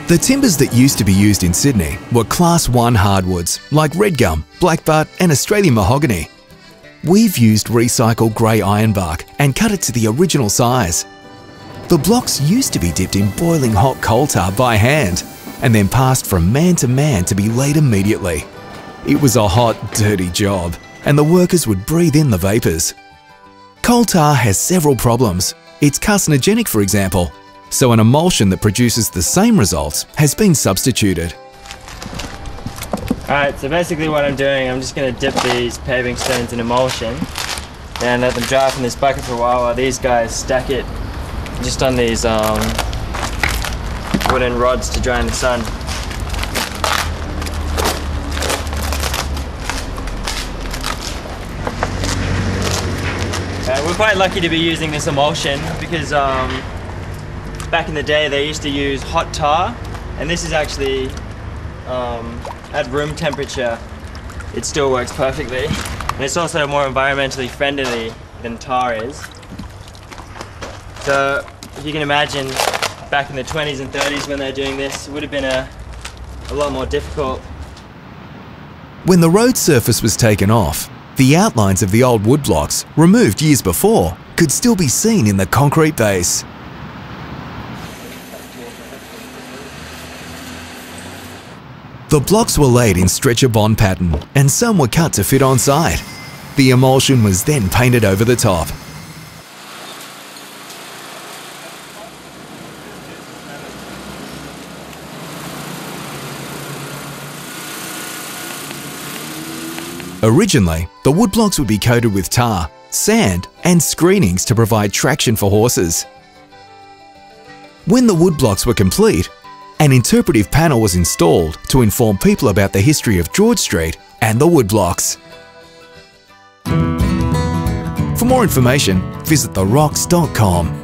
The timbers that used to be used in Sydney were Class 1 hardwoods like redgum, blackbutt and Australian mahogany. We've used recycled grey ironbark and cut it to the original size. The blocks used to be dipped in boiling hot coal tar by hand and then passed from man to man to be laid immediately. It was a hot, dirty job and the workers would breathe in the vapours. Coal tar has several problems. It's carcinogenic, for example, so an emulsion that produces the same results has been substituted. Alright, so basically what I'm doing, I'm just going to dip these paving stones in emulsion and let them dry up in this bucket for a while these guys stack it just on these wooden rods to dry in the sun. We're quite lucky to be using this emulsion because back in the day they used to use hot tar, and this is actually at room temperature it still works perfectly, and it's also more environmentally friendly than tar is. So if you can imagine back in the 20s and 30s when they're doing this, it would have been a lot more difficult. When the road surface was taken off, the outlines of the old woodblocks, removed years before, could still be seen in the concrete base. The blocks were laid in stretcher bond pattern and some were cut to fit on site. The emulsion was then painted over the top. Originally, the woodblocks would be coated with tar, sand and screenings to provide traction for horses. When the woodblocks were complete, an interpretive panel was installed to inform people about the history of George Street and the woodblocks. For more information, visit therocks.com.